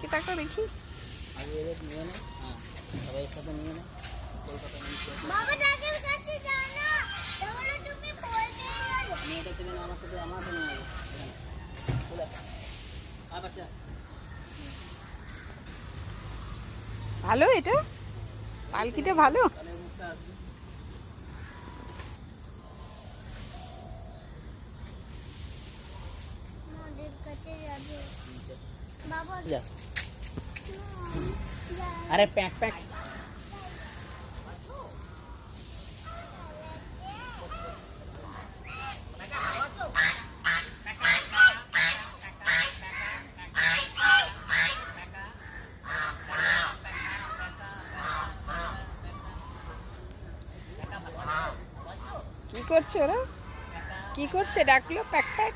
টাকা দেখি আগে এদের নিয়ে নে। হ্যাঁ, সবাই একসাথে নিয়ে নে। কলকাতা নিয়ে বাবা টাকের কাছে যাও না, তাহলে তুমি বলতে গেলে আমি এটা থেকে না, আমার সাথে আমার নিয়ে যাবে এখানে চলে আয় বাচ্চা। ভালো এটা পালকিটা ভালো। তাহলে মুখটা আসবে। আমাদের কাছে যাবে বাবা। যা। আরে প্যাক প্যাক। কি করছে ওরা? কি করছে? ডাকলো প্যাক প্যাক।